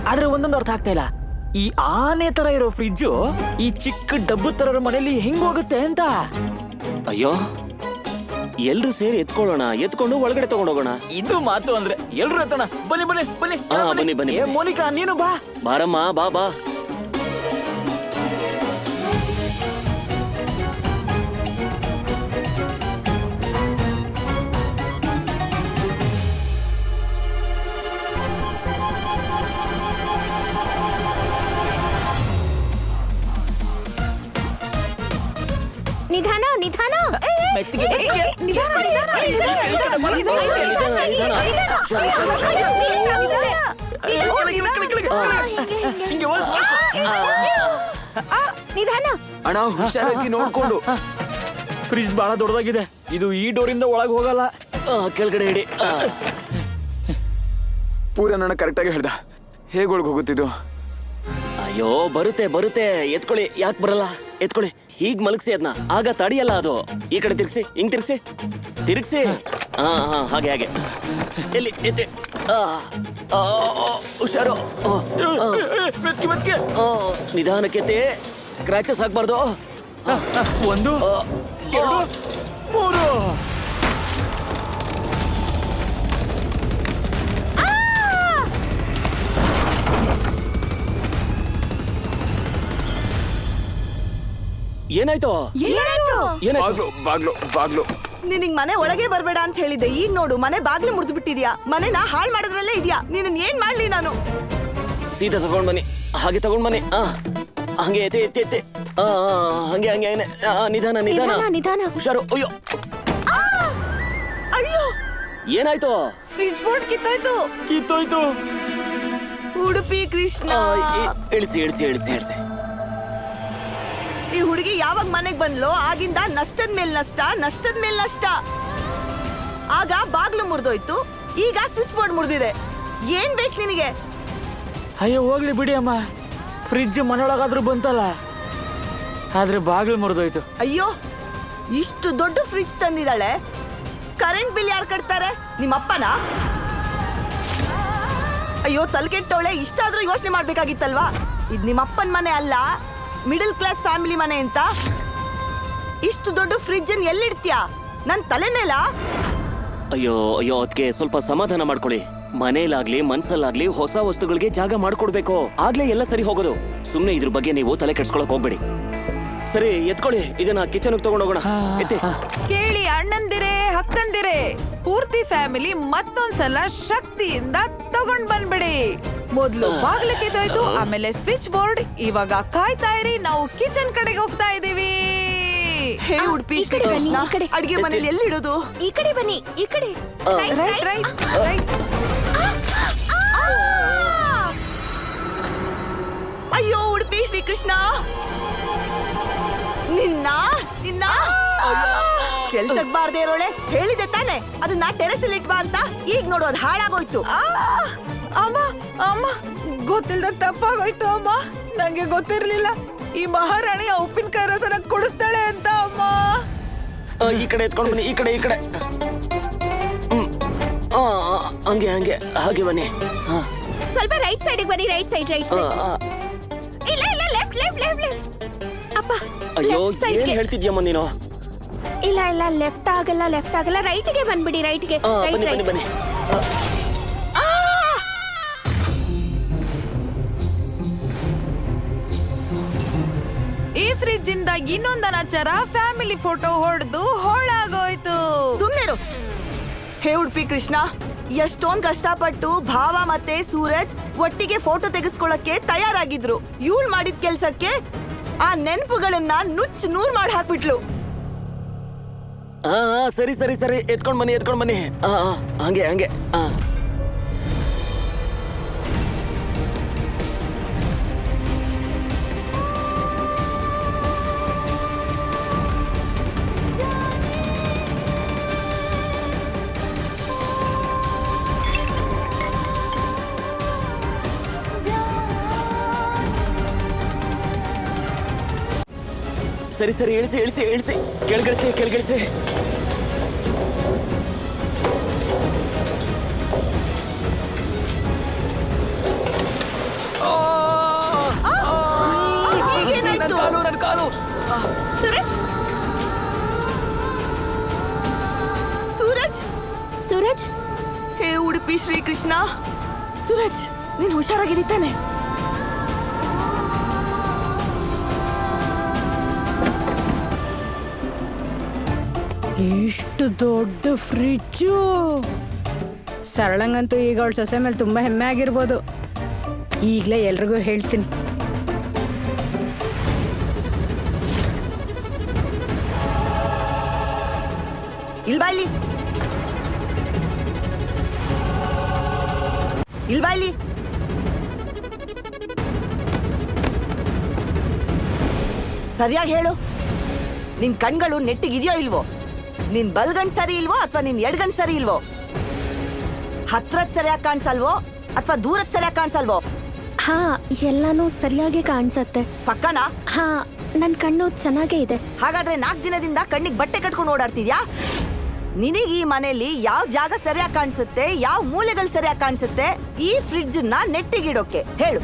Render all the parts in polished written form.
ಆದ್ರೆ ಒಂದೊಂದು ಅರ್ಥ ಆಗ್ತಾ ಇಲ್ಲ. ಈ ಆನೆ ತರ ಇರೋ ಫ್ರಿಡ್ಜು ಈ ಚಿಕ್ಕ ಡಬ್ಬು ತರರ ಮನೆಯಲ್ಲಿ ಹೆಂಗ್ ಹೋಗುತ್ತೆ ಅಂತ. ಅಯ್ಯೋ, ಎಲ್ರು ಸೇರಿ ಎತ್ಕೊಳ್ಳೋಣ, ಎತ್ಕೊಂಡು ಒಳಗಡೆ ತಗೊಂಡೋಗೋಣ. ಇದು ಮಾತು ಅಂದ್ರೆ ಎಲ್ರು ಎತ್ತೋಣ. ಬನ್ನಿ ಬನ್ನಿ ಬನ್ನಿ. ಬನ್ನಿ ಬನ್ನಿ. ಮೋನಿಕಾ ನೀನು ಬಾ. ಬಾರಮ್ಮ, ಬಾ ಬಾ. ನಿಧಾನ ನಿಧಾನ. ನಿಧಾನ ಅಣ್ಣ, ಹುಷಾರಾಗಿ ನೋಡ್ಕೊಂಡು. ಫ್ರಿಜ್ ಬಹಳ ದೊಡ್ಡದಾಗಿದೆ. ಇದು ಈ ಡೋರಿಂದ ಒಳಗೆ ಹೋಗಲ್ಲ. ಕೆಳಗಡೆ ಇಡಿ. ಪೂರ ನನ್ನ ಕರೆಕ್ಟಾಗಿ ಹೇಳ್ದ. ಹೇಗೆ ಒಳಗೆ ಹೋಗುತ್ತಿದ್ದು? ಅಯ್ಯೋ, ಬರುತ್ತೆ ಬರುತ್ತೆ, ಎತ್ಕೊಳ್ಳಿ. ಯಾಕೆ ಬರಲ್ಲ? ಎತ್ಕೊಳ್ಳಿ. ಹೀಗ್ ಮಲಗಿಸಿ ಅದನ್ನ, ಆಗ ತಡಿಯಲ್ಲ ಅದು. ಈ ಕಡೆ ತಿರ್ಗ್ಸಿ, ಹಿಂಗ್ ತಿರ್ಗ್ಸಿ, ತಿರ್ಗ್ಸಿ. ಹಾ ಹಾ, ಹಾಗೆ ಹಾಗೆ. ಎಲ್ಲಿ ಎತ್ತೆ. ಹುಷಾರು. ನಿಧಾನಕ್ಕೆ, ಸ್ಕ್ರಾಚಸ್ ಆಗ್ಬಾರ್ದು. 1 2 3. ಏನಾಯ್ತು? ಬಾಗ್ಲು ಬಾಗ್ಲು ಬಾಗ್ಲು. ನಿನಗ್ ಮನೆ ಒಳಗೆ ಬರ್ಬೇಡ ಅಂತ ಹೇಳಿದ್ದೆ. ಈಗ ನೋಡು, ಮನೆ ಬಾಗ್ಲು ಮುರಿದು ಬಿಟ್ಟಿದ್ಯಾ. ಮನೆನ ಹಾಳ್ ಮಾಡೋದ್ರಲ್ಲೇ ಇದ್ಯಾ. ನೀನ್ ಏನ್ ಮಾಡ್ಲಿ ನಾನು? ಸೀದಾ ತಗೊಂಡ್ ಬನ್ನಿ, ಹಾಗೆ ತಗೊಂಡ್ ಬನ್ನಿ. ಹಂಗೆ ಎತ್ತೆ ಎತ್ತೆ ಎತ್ತೆ. ಹಂಗೆ ಹಂಗೆ. ನಿಧಾನ ನಿಧಾನ ನಿಧಾನ. ಹುಷಾರು. ಅಯ್ಯೋ ಅಯ್ಯೋ, ಏನಾಯ್ತು? ಸ್ವಿಚ್ ಬೋರ್ಡ್ ಕಿತ್ತೋಯ್ತು. ಉಡುಪಿ ಕೃಷ್ಣ. ಇಳಿಸಿ ಇಳಿಸಿ ಇಳಿಸಿ ಇಳಿಸಿ. ಈ ಹುಡುಗಿ ಯಾವಾಗ ಮನೆಗ್ ಬಂದ್ಲೋ ಆಗಿಂದ ನಷ್ಟದ ಮೇಲ್ ನಷ್ಟ, ನಷ್ಟದ ಮೇಲ್ ನಷ್ಟ. ಆಗ ಬಾಗ್ಲು ಮುರಿದೋಯ್ತು, ಈಗ ಸ್ವಿಚ್ ಬೋರ್ಡ್ ಮುರಿದಿದೆ. ಏನ್ ಬೇಕು ನಿನಗೆ? ಅಯ್ಯೋ ಹೋಗ್ಲಿ ಬಿಡಿ ಅಮ್ಮ. ಫ್ರಿಡ್ಜ್ ಮನೆಯೊಳಗಾದ್ರೂ ಬಂತಲ್ಲ, ಆದ್ರೆ ಬಾಗಿಲು ಮುರಿದೋಯ್ತು. ಅಯ್ಯೋ, ಇಷ್ಟು ದೊಡ್ಡ ಫ್ರಿಡ್ಜ್ ತಂದಿದ್ದಾಳೆ. ಕರೆಂಟ್ ಬಿಲ್ ಯಾರು ಕಟ್ತಾರೆ? ನಿಮ್ಮಪ್ಪನ? ಅಯ್ಯೋ ತಲೆಕೆಟ್ಟವಳೆ, ಇಷ್ಟಾದ್ರೂ ಯೋಚನೆ ಮಾಡ್ಬೇಕಾಗಿತ್ತಲ್ವಾ? ಇದ್ ನಿಮ್ಮಪ್ಪನ ಮನೆ ಅಲ್ಲ, ಮಿಡಲ್ ಕ್ಲಾಸ್ ಫ್ಯಾಮಿಲಿ ಮನೆ ಅಂತ. ಇಷ್ಟು ದೊಡ್ಡ ಫ್ರಿಡ್ಜ್ ಅನ್ನು ಎಲ್ಲಿಡ್ತೀಯಾ? ನನ್ ತಲೆ ಮೇಲ? ಅಯ್ಯೋ ಅಯ್ಯೋ, ಅದಕ್ಕೆ ಸ್ವಲ್ಪ ಸಮಾಧಾನ ಮಾಡ್ಕೊಳ್ಳಿ. ಮನೇಲಾಗ್ಲಿ ಮನ್ಸಲ್ಲಾಗ್ಲಿ ಹೊಸ ವಸ್ತುಗಳಿಗೆ ಜಾಗ ಮಾಡ್ಕೊಡ್ಬೇಕು, ಆಗ್ಲೇ ಎಲ್ಲ ಸರಿ ಹೋಗೋದು. ಸುಮ್ನೆ ಇದ್ರ ಬಗ್ಗೆ ನೀವು ತಲೆ ಕೆಡ್ಸ್ಕೊಳಕ್ ಹೋಗ್ಬೇಡಿ. ಸರಿ, ಎತ್ಕೊಳ್ಳಿ. ಇದನ್ನ ಕಿಚನ್ ತಗೊಂಡೋಗೋಣ. ಎತ್ತಿ. ಕೇಳಿ ಅಣ್ಣಂದಿರೇ, ಅಕ್ಕಂದಿರೇ, ಪೂರ್ತಿ ಫ್ಯಾಮಿಲಿ ಮತ್ತೊಂದ್ಸಲ ಶಕ್ತಿಯಿಂದ ತಗೊಂಡ್ ಬಂದ್ಬಿಡಿ. ಮೊದ್ಲು ಬಾಗ್ಲು ಕಿತ್ತೋಯ್ತು, ಆಮೇಲೆ ಸ್ವಿಚ್ ಬೋರ್ಡ್. ಇವಾಗ ಕಾಯ್ತಾ ಇರಿ, ನಾವು ಕಿಚನ್ ಕಡೆಗೆ ಹೋಗ್ತಾ ಇದೀವಿ. ಹೇ ಉಡುಪಿ ಕೃಷ್ಣ, ಅಡಿಗೆ ಮನೇಲಿ ಎಲ್ಲಿಡೋದು? ಈ ಕಡೆ ಬನ್ನಿ, ಈ ಕಡೆ. Right right right. ಅಯ್ಯೋ ಉಡುಪಿ ಶ್ರೀಕೃಷ್ಣ, ನಿನ್ನ ನಿನ್ನ ಕೆಲ್ಸಕ್ ಬಾರ್ದೇ ಇರೋಳೆ. ಹೇಳಿದೆ ತಾನೆ ಅದನ್ನ ಟೆರೆಸ್ ಅಲ್ಲಿ ಇಟ್ಬಾ ಅಂತ. ಈಗ ನೋಡು, ಅದು ಹಾಳಾಗೋಯ್ತು. ಅಮ್ಮ ಅಮ್ಮ, ಗೊತ್ತಿಲ್ದ ತಪ್ಪಾಗೋಯ್ತು ಅಮ್ಮ. ನಂಗೆ ಗೊತ್ತಿರ್ಲಿಲ್ಲ ಈ ಮಹಾರಾಣಿ ಉಪ್ಪಿನಕಾಯಿ ರಸನ ಕುಡಿಸ್ತಾಳೆ ಅಂತ. ಅಮ್ಮ, ಈ ಕಡೆ ಎತ್ಕೊಂಡು ಬನ್ನಿ, ಈ ಕಡೆ ಈ ಕಡೆ. ಹಂಗೆ ಹಂಗೆ, ಹಾಗೆ ಬನ್ನಿ. ಸ್ವಲ್ಪ ರೈಟ್ ಸೈಡಿಗೆ ಬನ್ನಿ. Right side, right side. ಇಲ್ಲ ಇಲ್ಲ, ಲೆಫ್ಟ್ ಲೆಫ್ಟ್ ಲೆಫ್ಟ್ ಲೆಫ್ಟ್. ಅಪ್ಪ, ಅಯ್ಯೋ, ಏನ್ ಹೇಳ್ತಿದ್ಯಮ್ಮ ನೀನು? ಇಲ್ಲ ಇಲ್ಲ, ಲೆಫ್ಟ್ ಆಗಲ್ಲ, ಲೆಫ್ಟ್ ಆಗಲ್ಲ. ರೈಟ್ಗೆ ಬಂದ್ಬಿಡಿ, ರೈಟ್ಗೆ. ಬನ್ನಿ ಬನ್ನಿ ಬನ್ನಿ. ಈ ಫ್ರಿಡ್ಜ್ ಇಂದ ಇನ್ನೊಂದನಚರ ಫ್ಯಾಮಿಲಿ ಫೋಟೋ ಹೊಡೆದು ಹಾಳಾಗೋಯ್ತು. ಸುಮ್ನಿರು. ಹೇ ಉಡುಪಿ ಕೃಷ್ಣ, ಎಷ್ಟೊಂದ್ ಕಷ್ಟಪಟ್ಟು ಭಾವ ಮತ್ತೆ ಸೂರಜ್ ಒಟ್ಟಿಗೆ ಫೋಟೋ ತೆಗೆಸ್ಕೊಳಕ್ಕೆ ತಯಾರಾಗಿದ್ರು. ಇವ್ಳ್ ಮಾಡಿದ ಕೆಲ್ಸಕ್ಕೆ ಆ ನೆನಪುಗಳನ್ನ ನುಚ್ಚು ನೂರ್ ಮಾಡಿ ಹಾಕ್ಬಿಟ್ಲು. ಸರಿ ಸರಿ ಸರಿ, ಎತ್ಕೊಂಡ್ ಬನ್ನಿ ಎತ್ಕೊಂಡ್ ಬನ್ನಿ. ಹಂಗೆ ಹಂಗೆ. ಸರಿ ಸರಿ, ಇಳಿಸಿ ಇಳಿಸಿ ಇಳಿಸಿ, ಕೆಳಗಿಳಿಸಿ ಕೆಳಗಿಳಿಸಿ. ಏನಿದು ನನ್ ಕಾಲು ಸೂರಜ್ ಸೂರಜ್ ಸೂರಜ್ ಹೇ ಉಡುಪಿ ಶ್ರೀಕೃಷ್ಣ ಸೂರಜ್ ನೀನ್ ಹುಷಾರಾಗಿದ್ದಾನೆ ಎಷ್ಟು ದೊಡ್ಡ ಫ್ರಿಜ್ಜು. ಸರಳಂಗಂತೂ ಈಗ ಅವಳ ಸೊಸೆ ಮೇಲೆ ತುಂಬಾ ಹೆಮ್ಮೆ ಆಗಿರ್ಬೋದು. ಈಗಲೇ ಎಲ್ರಿಗೂ ಹೇಳ್ತೀನಿ. ಇಲ್ಬಾಯ್ಲಿ ಇಲ್ಬಾಯ್ಲಿ ಸರಿಯಾಗಿ ಹೇಳು, ನಿನ್ ಕಣ್ಗಳು ನೆಟ್ಟಿಗಿದೆಯೋ ಇಲ್ವೋ? ನಿನ್ ಬಲ್ಗಣ್ ಸರಿ ಇಲ್ವೋ ಅಥವಾ ನಿನ್ ಎಡ್ಗಣ್ ಸರಿ ಇಲ್ವೋ? ಹತ್ರದ್ ಸರಿಯಾಗಿ ಕಾಣಿಸಲ್ವೋ ಅಥವಾ ದೂರದ್ ಸರಿಯಾಗಿ ಕಾಣಿಸಲ್ವೋ? ಹಾ ಎಲ್ಲಾನು ಸರಿಯಾಗಿ ಕಾಣಿಸತ್ತೆ. ಪಕ್ಕನಾ? ಹಾ ನನ್ ಕಣ್ಣು ಚೆನ್ನಾಗೇ ಇದೆ. ಹಾಗಾದ್ರೆ 4 ದಿನದಿಂದ ಕಣ್ಣಿಗೆ ಬಟ್ಟೆ ಕಟ್ಕೊಂಡು ಓಡಾಡ್ತಿದ್ಯಾ? ನಿನಗೆ ಈ ಮನೆಯಲ್ಲಿ ಯಾವ ಜಾಗ ಸರಿಯಾಗಿ ಕಾಣಿಸುತ್ತೆ, ಯಾವ ಮೂಲೆಗಳು ಸರಿಯಾಗಿ ಕಾಣಿಸುತ್ತೆ? ಈ ಫ್ರಿಡ್ಜ್ ನ ನೆಟ್ಟಿಗಿಡೋಕೆ ಹೇಳು,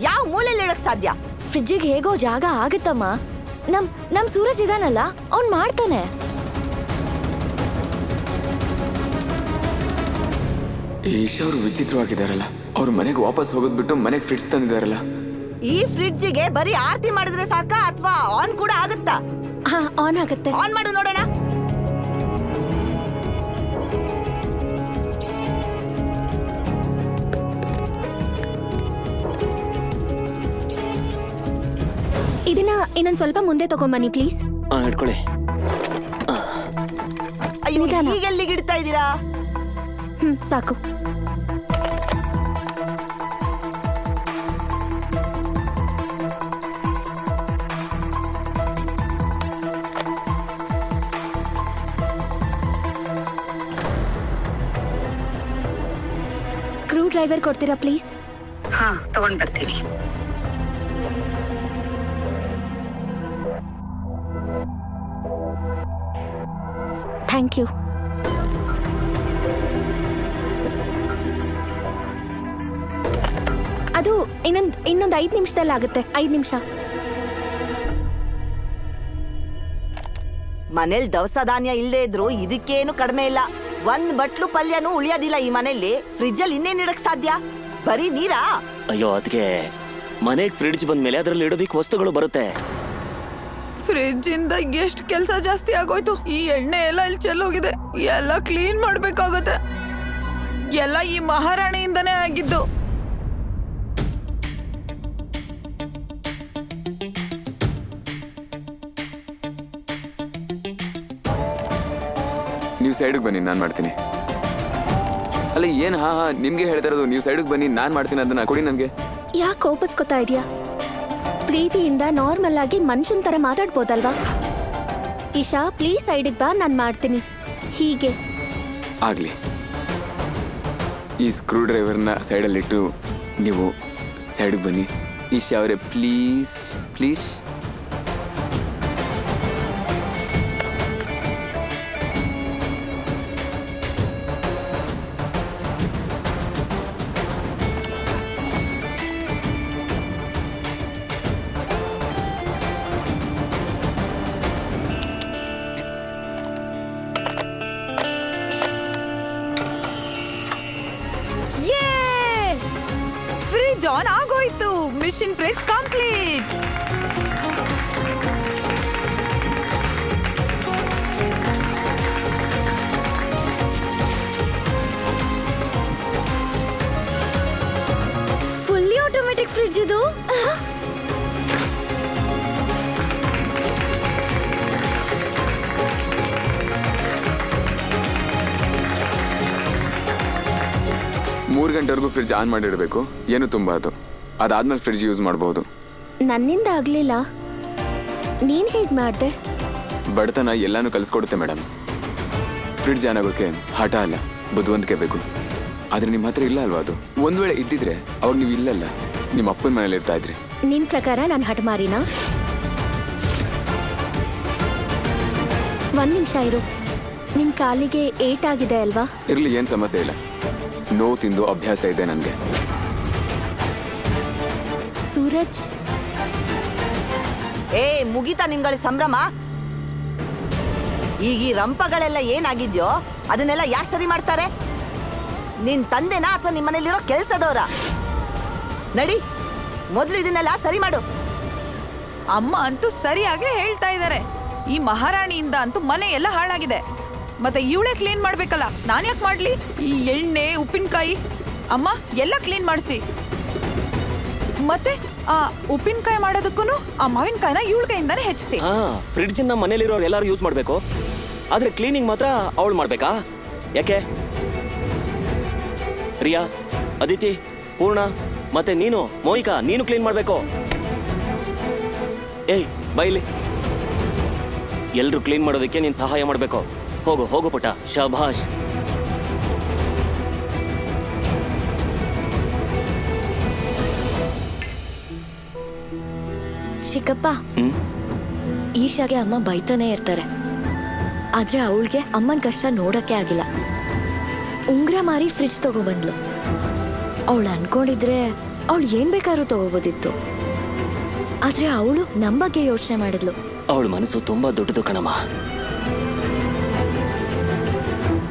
ಯಾವ ಮೂಲೆಯಲ್ಲಿ ಇಡಕ್ ಸಾಧ್ಯ? ಫ್ರಿಡ್ಜಿಗೆ ಹೇಗೋ ಜಾಗ ಆಗುತ್ತಮ್ಮ. ನಮ್ ಸೂರಜ್ ಇದಾನಲ್ಲ, ಅವ್ನ್ ಮಾಡ್ತಾನೆ. ಈಶಾ ಅವರು ವಿಚಿತ್ರವಾಗಿದ್ದಾರಲ್ಲ. ಅವ್ರ ಮನೆಗೆ ವಾಪಸ್ ಹೋಗೋದ್ ಬಿಟ್ಟು ಮನೆಗೆ ಫ್ರಿಡ್ಜ್ ತಂದಿದಾರಲ್ಲ. ಈ ಫ್ರಿಡ್ಜಿಗೆ ಬರೀ ಆರತಿ ಮಾಡಿದ್ರೆ ಸಾಕ ಅಥವಾ ಆನ್ ಕೂಡ ಆಗುತ್ತಾ? ಹಾ ಆನ್ ಆಗುತ್ತೆ. ಆನ್ ಮಾಡು ನೋಡೋಣ. ಇದನ್ನ ಇನ್ನೊಂದ್ ಸ್ವಲ್ಪ ಮುಂದೆ ತಗೊಂಬನ್ನಿ ಪ್ಲೀಸ್. ಇಟ್ಕೊಳ್ಳಿ. ಅಯ್ಯೋ, ನಿಧಾನ. ಈಗೆಲ್ಲಿಗೆ ಇಡ್ತಾ ಇದ್ದೀರಾ? ಸಾಕು. ಸ್ಕ್ರೂ ಡ್ರೈವರ್ ಕೊಡ್ತೀರಾ ಪ್ಲೀಸ್? ಹಾ ತಗೊಂಡ್ ಬರ್ತೀನಿ. Thank you. ಅದು ಇನ್ನೊಂದ್ 5 ನಿಮಿಷದಲ್ಲಿ ಆಗುತ್ತೆ. 5 ನಿಮಿಷ. ಮನೇಲಿ ದವಸ ಧಾನ್ಯ ಇಲ್ಲದೆ ಇದ್ರು ಇದಕ್ಕೇನು ಕಡಿಮೆ ಇಲ್ಲ. 1 ಬಟ್ಲು ಪಲ್ಯನೂ ಉಳಿಯೋದಿಲ್ಲ ಈ ಮನೆಯಲ್ಲಿ. ಫ್ರಿಡ್ಜ್ ಅಲ್ಲಿ ಇನ್ನೇನ್ ಇಡಕ್ ಸಾಧ್ಯ? ಬರೀ ನೀರಾ? ಅಯ್ಯೋ ಅದಕ್ಕೆ ಮನೆಗ್ ಫ್ರಿಡ್ಜ್ ಬಂದ್ಮೇಲೆ ಅದ್ರಲ್ಲಿ ಇಡೋದಿಕ್ ವಸ್ತುಗಳು ಬರುತ್ತೆ. ಫ್ರಿಡ್ಜ್ ಇಂದ ಎಷ್ಟು ಕೆಲಸ ಜಾಸ್ತಿ ಆಗೋಯ್ತು. ಈ ಎಣ್ಣೆ ಎಲ್ಲ ಇಲ್ಲಿ ಚೆಲ್ಲೋಗಿದೆ. ಎಲ್ಲ ಕ್ಲೀನ್ ಮಾಡ್ಬೇಕಾಗತ್ತೆ. ಎಲ್ಲ ಈ ಮಹಾರಾಣಿಯಿಂದನೇ ಆಗಿದ್ದು. ನೀವು ಸೈಡಿಗೆ ಬನ್ನಿ, ನಾನ್ ಮಾಡ್ತೀನಿ. ಅಲ್ಲ ಏನ್ ಹಾ ನಿಮ್ಗೆ ಹೇಳ್ತಾ ಇರೋದು. ನೀವು ಸೈಡಿಗೆ ಬನ್ನಿ, ನಾನ್ ಮಾಡ್ತೀನಿ. ಅದನ್ನ ಕೊಡಿ ನನ್ಗೆ. ಯಾಕೆ ಕೋಪಿಸ್ಕೊತಾ ಇದೀಯಾ? ಪ್ರೀತಿಯಿಂದ ನಾರ್ಮಲ್ ಆಗಿ ಮನುಷ್ಯನ್ ತರ ಮಾತಾಡ್ಬೋದಲ್ವಾ? ಇಶಾ ಪ್ಲೀಸ್ ಸೈಡಿಗೆ ಬಾ, ನಾನ್ ಮಾಡ್ತೀನಿ. ಹೀಗೆ ಆಗ್ಲಿ. ಈ ಸ್ಕ್ರೂ ಡ್ರೈವರ್ನ ಸೈಡಲ್ಲಿಟ್ಟು ನೀವು ಸೈಡಿಗೆ ಬನ್ನಿ. ಈಶಾ ಅವರೇ ಪ್ಲೀಸ್ ಪ್ಲೀಸ್. ಫ್ರಿಡ್ಜ್ ಆನ್ ಆಗೋಯ್ತು. Mission fridge complete. Fully automatic fridge ಇದು. ಮೂರು ಗಂಟೆವರೆಗೂ ಫ್ರಿಡ್ಜ್ ಆನ್ ಮಾಡಿಡಬೇಕು. ಏನು ತುಂಬ ಅದಾದ್ಮೇಲೆ ಫ್ರಿಡ್ಜ್ ಯೂಸ್ ಮಾಡಬಹುದು. ನನ್ನಿಂದ ಆಗ್ಲಿಲ್ಲ, ನೀನ್ ಹೇಗ್ ಮಾಡ್ದೆ? ಬಡತನ ಎಲ್ಲಾನು ಕಲಿಸ್ಕೊಡುತ್ತೆ ಮೇಡಮ್. ಫ್ರಿಡ್ಜ್ ಆನ್ ಆಗೋಕೆ ಹಠ ಅಲ್ಲ, ಬುದ್ಧಿವಂತಿಕೆ ಬೇಕು. ಆದ್ರೆ ನಿಮ್ಮ ಹತ್ರ ಇಲ್ಲ ಅಲ್ವಾ ಅದು? ಒಂದ್ ವೇಳೆ ಇದ್ದಿದ್ರೆ ಅವಾಗ ನೀವು ಇಲ್ಲಲ್ಲ, ನಿಮ್ಮ ಅಪ್ಪನ ಮನೇಲಿ ಇರ್ತಾ ಇದ್ರಿ. ನಿನ್ ಪ್ರಕಾರ ನಾನು ಹಠಮಾರಿನಾ? 1 ನಿಮಿಷ ಇರು. ನಿನ್ ಕಾಲಿಗೆ ಏಟಾಗಿದೆ ಅಲ್ವಾ? ಇರ್ಲಿ, ಏನ್ ಸಮಸ್ಯೆ ಇಲ್ಲ. ನೋವು ತಿಂದು ಅಭ್ಯಾಸ ಇದೆ ನನಗೆ. ಸೂರಜ್, ಮುಗಿತಾ ನಿಮ್ಗಳ ಸಂಭ್ರಮ? ಈಗ ಈ ರಂಪಗಳೆಲ್ಲ ಏನಾಗಿದ್ಯೋ ಅದನ್ನೆಲ್ಲ ಯಾರು ಸರಿ ಮಾಡ್ತಾರೆ? ನಿನ್ ತಂದೆನಾ ಅಥವಾ ನಿಮ್ಮನೇಲಿರೋ ಕೆಲ್ಸದವ್ರ? ನಡಿ, ಮೊದ್ಲು ಇದನ್ನೆಲ್ಲ ಸರಿ ಮಾಡು. ಅಮ್ಮ ಅಂತೂ ಸರಿಯಾಗಿ ಹೇಳ್ತಾ ಇದ್ದಾರೆ. ಈ ಮಹಾರಾಣಿಯಿಂದ ಅಂತೂ ಮನೆ ಎಲ್ಲ ಹಾಳಾಗಿದೆ. ಮತ್ತೆ ಇವಳೇ ಕ್ಲೀನ್ ಮಾಡ್ಬೇಕಲ್ಲ, ನಾನ್ ಯಾಕೆ ಮಾಡ್ಲಿ? ಈ ಎಣ್ಣೆ, ಉಪ್ಪಿನಕಾಯಿ, ಅಮ್ಮ ಎಲ್ಲ ಕ್ಲೀನ್ ಮಾಡಿಸಿ. ಮತ್ತೆ ಆ ಉಪ್ಪಿನಕಾಯಿ ಮಾಡೋದಕ್ಕೂ ಆ ಮಾವಿನಕಾಯಿನ ಇವಳ ಕೈಯಿಂದಾನೆ ಹೆಚ್ಚಿಸಿ. ಹಾ, ಫ್ರಿಡ್ಜ್ ನ ಮನೇಲಿರೋರು ಎಲ್ಲಾರು ಯೂಸ್ ಮಾಡ್ಬೇಕು, ಆದ್ರೆ ಕ್ಲೀನಿಂಗ್ ಮಾತ್ರ ಅವಳು ಮಾಡ್ಬೇಕಾ? ಯಾಕೆ? ರಿಯಾ, ಅದಿತಿ, ಪೂರ್ಣ ಮತ್ತೆ ನೀನು ಮೋಹಿಕಾ, ನೀನು ಕ್ಲೀನ್ ಮಾಡ್ಬೇಕು. ಏಯ್ ಬೈಲಿ, ಎಲ್ರು ಕ್ಲೀನ್ ಮಾಡೋದಕ್ಕೆ ನೀನ್ ಸಹಾಯ ಮಾಡ್ಬೇಕು. ಹೋಗು ಹೋಗು ಪುಟ್ಟ, ಶಭಾಷ್. ಚಿಕ್ಕಪ್ಪ, ಹ್ಮ್ ಈಶಾಗೆ ಅಮ್ಮ ಬೈತಾನೆ ಇರ್ತಾರೆ. ಆದ್ರೆ ಅವಳಿಗೆ ಅಮ್ಮನ ಕಷ್ಟ ನೋಡಕ್ಕೆ ಆಗಿಲ್ಲ. ಉಂಗ್ರ ಮಾರಿ ಫ್ರಿಡ್ಜ್ ತಗೊಬಂದ್ಲು. ಅವಳು ಅನ್ಕೊಂಡಿದ್ರೆ ಅವಳು ಏನ್ ಬೇಕಾದ್ರೂ ತಗೋಬೋದಿತ್ತು. ಆದ್ರೆ ಅವಳು ನಮ್ ಬಗ್ಗೆ ಯೋಚನೆ ಮಾಡಿದ್ಲು. ಅವಳ ಮನಸ್ಸು ತುಂಬಾ ದೊಡ್ಡದು ಕಣಮ್ಮ.